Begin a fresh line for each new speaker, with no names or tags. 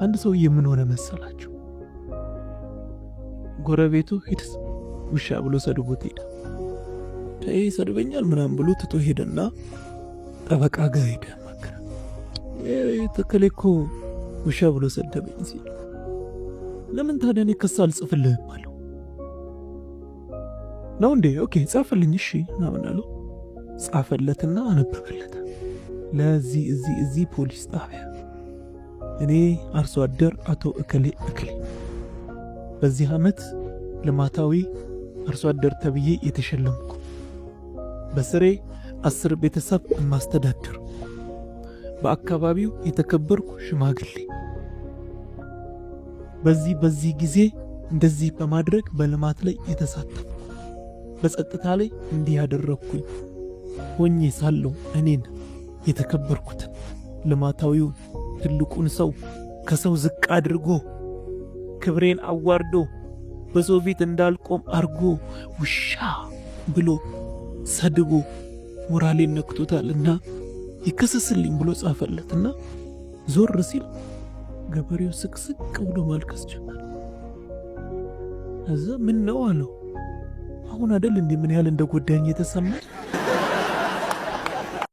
አንድ ሰውዬ ምን ሆነ መሰላችሁ? ጎረቤቱ ሂድስ ውሻ ብሎ ሰድቦት ሄደ። ሰድበኛል ምናምን ብሎ ትቶ ሄደና ጠበቃ ጋር ሄደ። መከረ ተከሌ እኮ ውሻ ብሎ ሰደበኝ ሲል ለምን ታዲያ እኔ ክስ አልጽፍልህም አለው። ነው እንዴ? ኦኬ ጻፈልኝ እሺ ምናምን አለው። ጻፈለትና አነበበለት። ለዚህ እዚህ ፖሊስ ጣቢያ እኔ አርሶ አደር አቶ እከሌ በዚህ ዓመት ልማታዊ አርሶ አደር ተብዬ የተሸለምኩ በስሬ 10 ቤተሰብ ማስተዳደር በአካባቢው የተከበርኩ ሽማግሌ በዚህ ጊዜ እንደዚህ በማድረግ በልማት ላይ የተሳተፍኩ በጸጥታ ላይ እንዲህ ያደረኩኝ ሆኜ ሳለሁ እኔን የተከበርኩትን ልማታዊውን ትልቁን ሰው ከሰው ዝቅ አድርጎ ክብሬን አዋርዶ በሰው ፊት እንዳልቆም አርጎ ውሻ ብሎ ሰድቦ ሞራሌን ነክቶታልና ይከሰስልኝ ብሎ ጻፈለትና ዞር ሲል ገበሬው ስቅስቅ ብሎ ማልቀስ ጀመረ። እዛ ምን ነው አለው። አሁን አይደል እንዴ ምን ያህል እንደጎዳኝ የተሰማኝ?